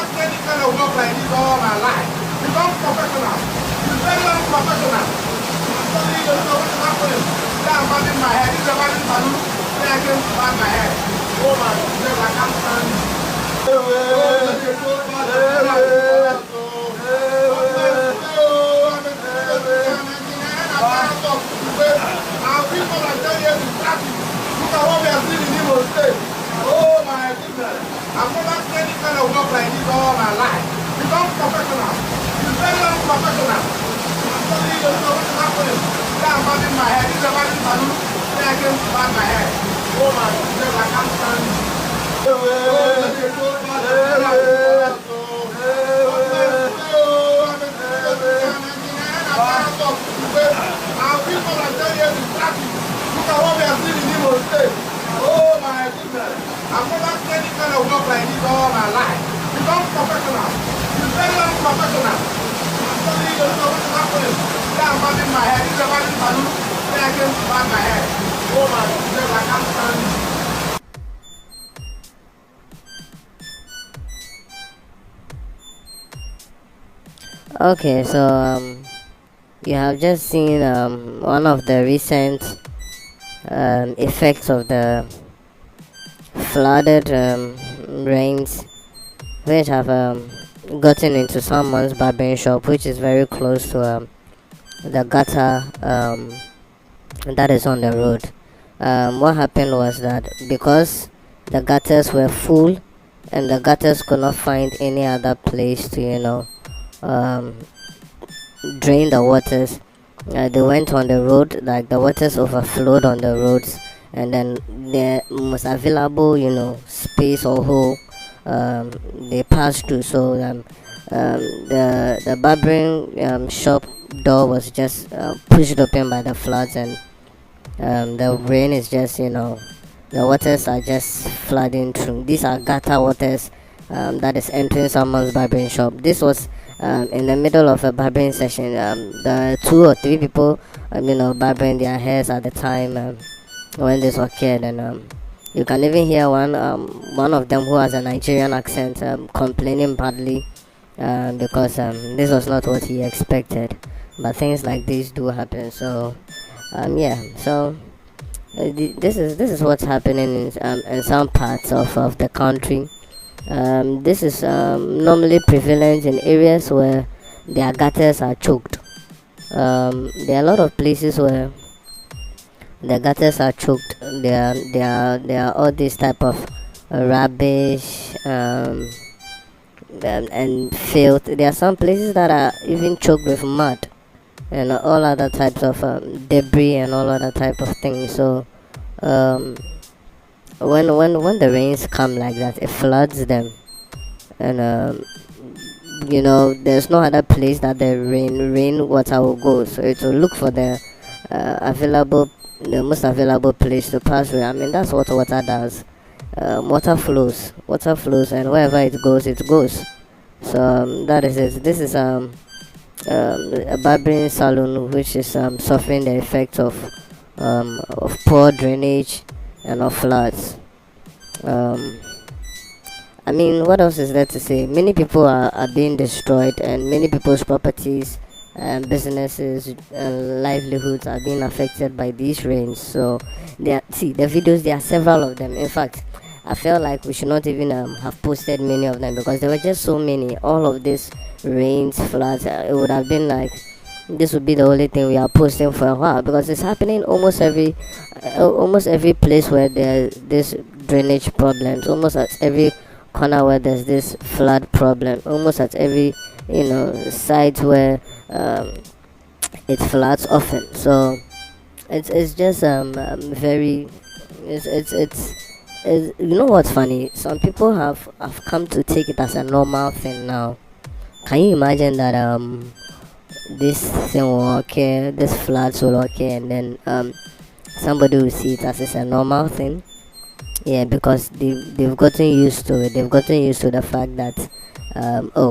never seen any kind of work like this all my life. Become professional. It's very unprofessional. I'm telling you, don't know what's happening. Yeah, I'm having my head. This is a having salon. Yeah, I came to have my head. Oh my God, I can't stand it. Our people are 10 years in traffic. Look at what we are seeing in Imo State. Oh my goodness. I've never seen any kind of work like this all my life. Become professional. It's very unprofessional. I'm telling you, don't know what's happening. Yeah, I'm having my head. This is a having salon. Yeah, I came to have my head. Oh my goodness, I can't stand it. Our people are 10 years in traffic. Look at what we are seeing in Imo State. Oh my goodness. I've never seen any kind of work like this all my life. Become professional. It's very unprofessional. I'm telling you, don't know what's happening. Yeah, I'm having my head. This is a having salon. Yeah, I came to have my head. Oh my goodness, I can't stand it. Okay, so you have just seen one of the recent effects of the flooded rains, which have gotten into someone's barbering shop, which is very close to the gutter that is on the road. What happened was that because the gutters were full and the gutters could not find any other place to drain the waters, they went on the road, like the waters overflowed on the roads, and then the most available space or hole they passed through. So the barbering shop door was just pushed open by the floods, and the rain is just the waters are just flooding through. These are gutter waters that is entering someone's barbering shop. This was in the middle of a barbering session. The 2 or 3 people barbering their hairs at the time when this occurred, and you can even hear one of them who has a Nigerian accent complaining badly because this was not what he expected, but things like this do happen. So this is what's happening in some parts of the country. This is normally prevalent in areas where their gutters are choked. There are a lot of places where the gutters are choked. There are all these type of rubbish and filth. There are some places that are even choked with mud and all other types of debris and all other type of things. So when the rains come like that, it floods them, and there's no other place that the rainwater will go, so it will look for the most available place to pass through. I mean, that's what water does. Water flows, and wherever it goes, it goes. So that is it. This is a barbering salon which is suffering the effects of poor drainage and of floods. I mean, what else is there to say? Many people are being destroyed, and many people's properties and businesses and livelihoods are being affected by these rains. So the videos, there are several of them. In fact, I felt like we should not even have posted many of them because there were just so many. All of this rains, floods, it would have been like this would be the only thing we are posting for a while, because it's happening almost every place where there's this drainage problems, almost at every corner where there's this flood problem, almost at every site where it floods often. So it's just very it's what's funny, some people have come to take it as a normal thing now. Can you imagine that this thing will occur, this floods will occur, and then somebody will see it as a normal thing? Yeah, because they've gotten used to it. They've gotten used to the fact that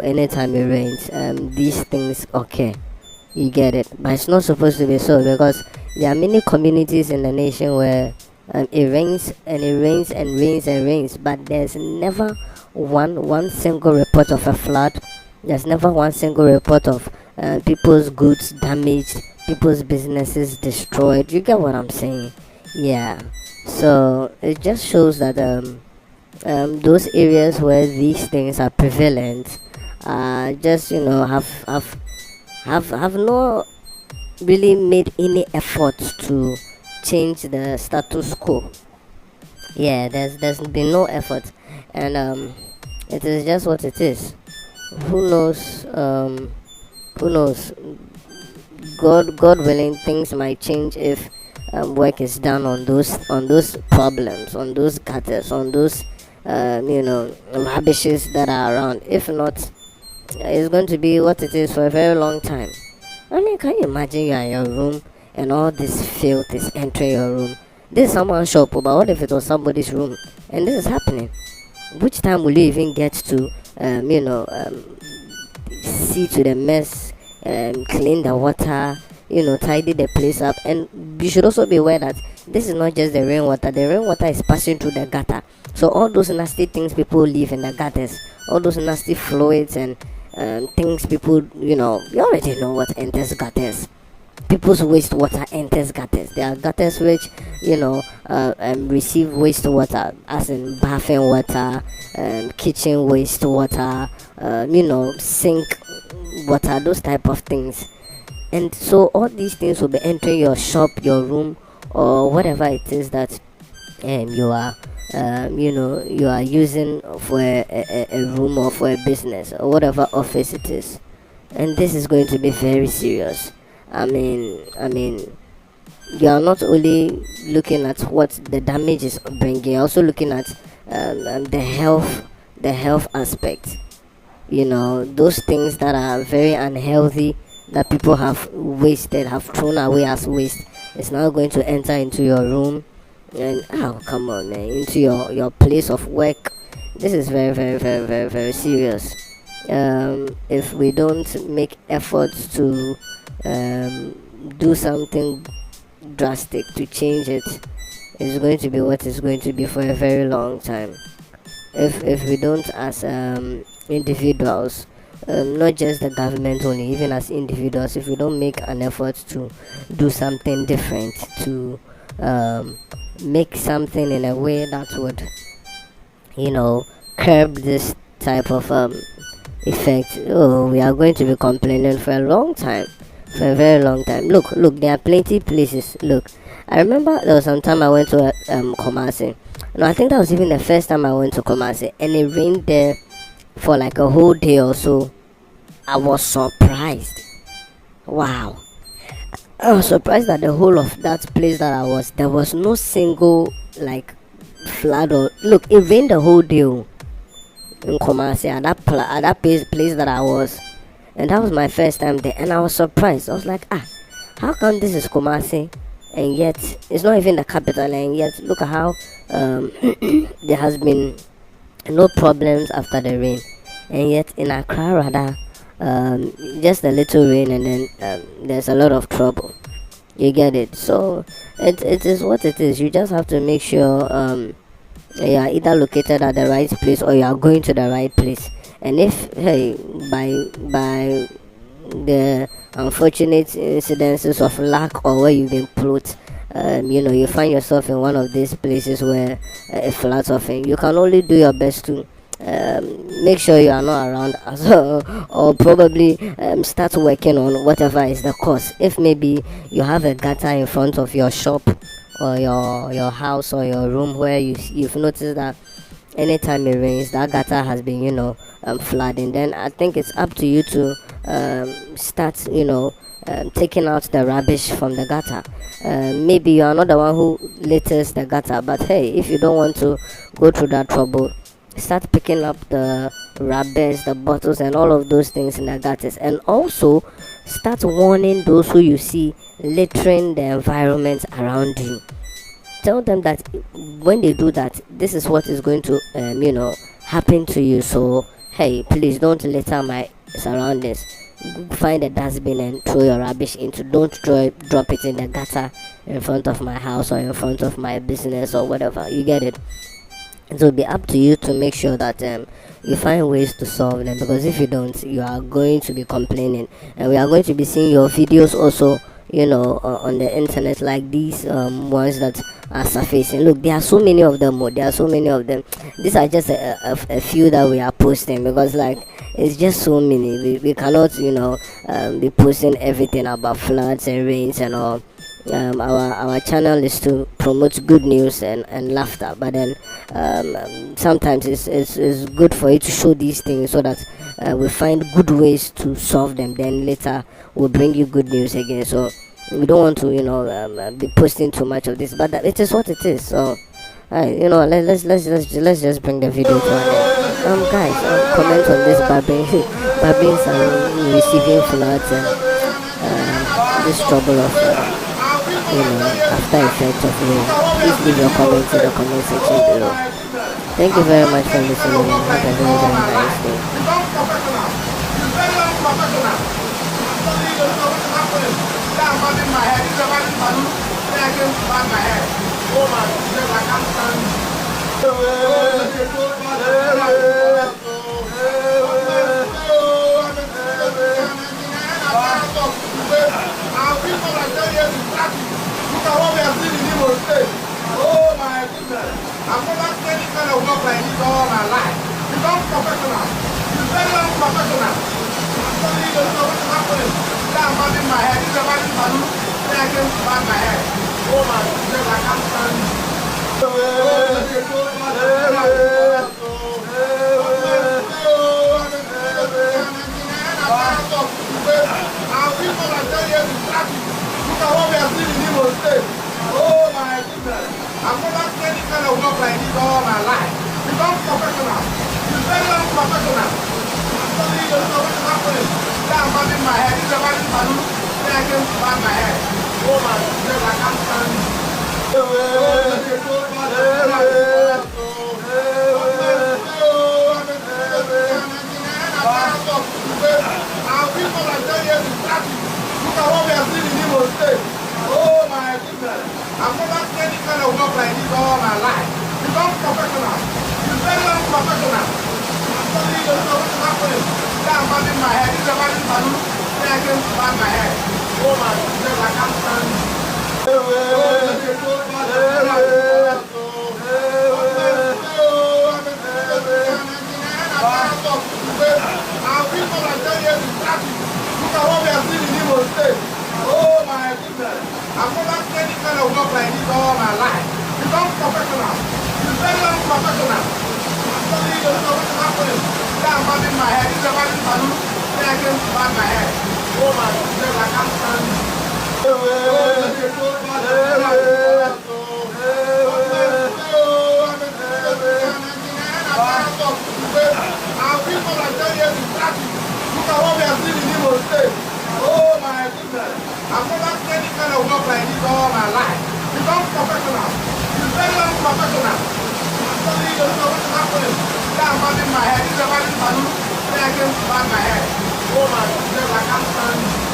anytime it rains, these things occur. You get it? But it's not supposed to be so, because there are many communities in the nation where it rains and it rains and rains and rains, but there's never one single report of a flood. There's never one single report of people's goods damaged, people's businesses destroyed. You get what I'm saying? Yeah. So it just shows that those areas where these things are prevalent, just have no really made any effort to change the status quo. Yeah, there's been no effort, and it is just what it is. Who knows? Who knows? God willing, things might change if work is done on those problems, on those gutters, on those rubbishes that are around. If not, it's going to be what it is for a very long time. I mean, can you imagine you're in your room and all this filth is entering your room? This is someone's shop, but what if it was somebody's room and this is happening? Which time will you even get to, see to the mess, clean the water, tidy the place up? And you should also be aware that this is not just the rainwater. The rainwater is passing through the gutter. So all those nasty things people leave in the gutters, all those nasty fluids and things people, you already know what enters gutters. People's wastewater enters gutters. There are gutters which, receive wastewater, as in bathing water, kitchen wastewater, sink water, those type of things. And so all these things will be entering your shop, your room, or whatever it is that you are you are using for a room or for a business or whatever office it is. And this is going to be very serious. I mean, you are not only looking at what the damage is bringing, you're also looking at the health aspect. Those things that are very unhealthy that people have wasted, have thrown away as waste, is now going to enter into your room and come on, man, into your place of work. This is very, very, very, very, very serious. If we don't make efforts to do something drastic to change it, it's going to be what it's going to be for a very long time. If we don't, as individuals, not just the government only, even as individuals, if we don't make an effort to do something different, to make something in a way that would curb this type of effect, we are going to be complaining for a long time, for a very long time. Look, there are plenty places. Look, I remember there was some time I went to Kumasi. No, I think that was even the first time I went to Kumasi, and it rained there for like a whole day or so. I was surprised. Wow. I was surprised that the whole of that place that I was, there was no single like flood or look. It rained the whole day in Kumasi at that place that I was, and that was my first time there, and I was surprised. I was like, how come this is Kumasi, and yet it's not even the capital, and yet look at how there has been no problems after the rain, and yet in Accra rather just a little rain and then there's a lot of trouble. You get it? So it is what it is. You just have to make sure you are either located at the right place or you are going to the right place. And if by the unfortunate incidences of lack or where you've been put, you find yourself in one of these places where it floods off, and you can only do your best to make sure you are not around as well, or probably start working on whatever is the cause. If maybe you have a gutter in front of your shop or your house or your room where you've noticed that anytime it rains that gutter has been flooding, then I think it's up to you to start taking out the rubbish from the gutter. Maybe you are not the one who litters the gutter, but hey, if you don't want to go through that trouble, start picking up the rubbish, the bottles and all of those things in the gutters, and also start warning those who you see littering the environment around you. Tell them that when they do that, this is what is going to happen to you. So hey, please don't litter my surroundings. Find a dustbin and throw your rubbish into. Don't drop it in the gutter in front of my house or in front of my business or whatever. You get it? It will be up to you to make sure that you find ways to solve them, because if you don't, you are going to be complaining, and we are going to be seeing your videos also, on the internet, like these ones that are surfacing. Look, there are so many of them. There are so many of them. These are just a few that we are posting, because like it's just so many. We cannot be posting everything about floods and rains and all. Our channel is to promote good news and laughter, but then sometimes it's good for you to show these things, so that we find good ways to solve them, then later we'll bring you good news again. So we don't want to be posting too much of this, but it is what it is. So let's just bring the video to an end. Guys, comment on this barbering barbings and receiving floods and this trouble of after effects of rain. Please leave your comments in the comment section below. Thank you very much for listening, and have a very nice day. Become professional. It's very unprofessional. I'm telling you, you know what's happening. Yeah, I'm bobbing my head. It's a bobbing balloon. Then I can bob my head. Oh my God, I can't stand it. Our people are telling you to practice. Look at what we have seen in Imo State. Oh my goodness. I've never seen any kind of work like this all my life. Become professional. It's very unprofessional. I'm telling you, you know what's happening. Yeah, I'm bobbing my head. It's a bobbing balloon. Then I can bob my head. Oh my God, I can't stand it. Our people are telling you to practice. Look at what we have seen in Imo State. Oh my goodness. I've never seen any kind of work like this all my life. Become professional. It's very unprofessional. I'm telling you, you know what's happening. Yeah, I'm bobbing my head. It's a bobbing balloon. Then I can bob my head. Oh my God, I can't stand it. Our people are telling you to practice. Look at what we have seen in Imo State. Oh my goodness. I've never seen any kind of work like this all my life. Become professional. It's very unprofessional. I'm telling you, you know what's happening. Yeah, I'm bobbing my head. It's a bobbing balloon. Then I can bob my head. Oh my God, I can't stand it. Our people are telling you to practice. Look at what we have seen in Imo State. Oh my goodness. I've never seen any kind of work like this all my life. Become professional. It's very unprofessional. I'm telling you, you know what's happening. Yeah, I'm bobbing my head. It's a bobbing balloon. Then I can bob my head. Oh my God, I can't stand it. Our people are telling you to practice. Look at what we have seen in Imo State. Oh my goodness. I've never seen any kind of work like this all my life. Become professional. It's very unprofessional. I'm telling you, you know what's happening. Yeah, I'm bobbing my head. It's a bobbing balloon. Then I can bob my head. Oh my God, I can't stand it.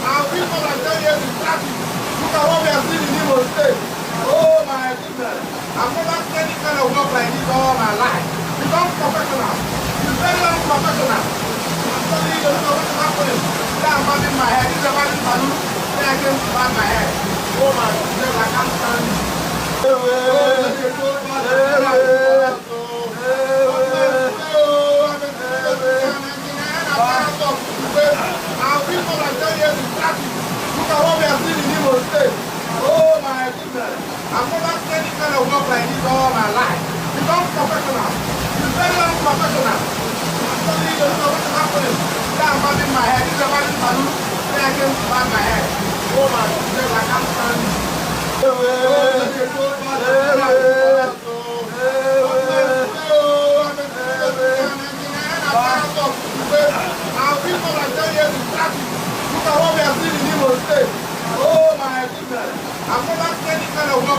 Our people are telling you to practice. Look at what we have seen in Imo State. Oh my goodness. I've never seen any kind of work like this all my life. Become professional. It's very unprofessional. I'm telling you, you know what's happening. Yeah, I'm bobbing my head. It's a bobbing balloon. Then I can bob my head. Oh my God, I can't stand it. Our people are telling you to practice. Look at what we have seen in Imo State. Oh my goodness. I've never seen any kind of work like this all my life. Become professional. It's very unprofessional. I'm telling you, you know what's happening. Yeah, I'm bobbing my head. It's a bobbing balloon. Then I can bob my head. Oh my God, I can't stand it. Our people are telling you to practice. Look at what we have seen in Imo State. Oh my goodness. I've never seen any kind of work.